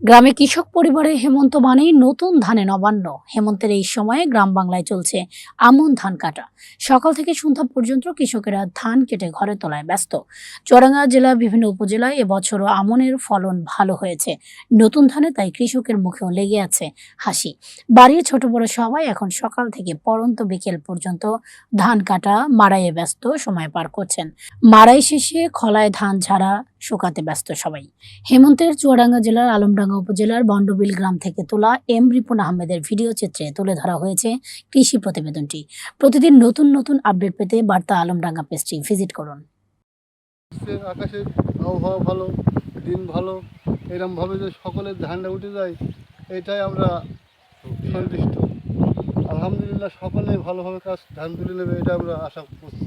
গ্রামে কৃষক পরিবারে হেমন্ত মানেই নতুন ধানে নবান্ন। হেমন্তের এই সময়ে গ্রাম বাংলায় চলছে আমন ধান কাটা। সকাল থেকে সন্ধ্যা পর্যন্ত কৃষকেরা ধান কেটে ঘরে তোলায় ব্যস্ত। চুয়াডাঙ্গা জেলার বিভিন্ন উপজেলায় এবছরও আমনের ফলন ভালো হয়েছে। নতুন ধানে তাই কৃষকের মুখেও লেগে আছে হাসি। বাড়ির ছোট বড় সবাই এখন সকাল থেকে পড়ন্ত বিকেল পর্যন্ত ধান কাটা মাড়াইয়ে ব্যস্ত সময় পার করছেন। মাড়াই শেষে খলায় ধান ঝাড়া শুকাতে ব্যস্ত সবাই। হেমন্তের চুয়াডাঙ্গা জেলার আলমডাঙ্গা উপজেলার বন্ডবিল গ্রাম থেকে তোলা রিপন আহমেদের ভিডিও চিত্রে তুলে ধরা হয়েছে কৃষি প্রতিবেদনটি। প্রতিদিন নতুন নতুন আপডেট পেতে বার্তা আলমডাঙ্গা পেজটি ভিজিট করুন। আকাশে আবহাওয়া ভালো, দিন ভালো, এরমভাবে যে সকলের ধানটা উঠে যায় এটাই আমরা সন্তুষ্ট। আলহামদুলিল্লাহ সকলে ভালোভাবে ধান তুলে নেবে এটা আমরা আশা করছি।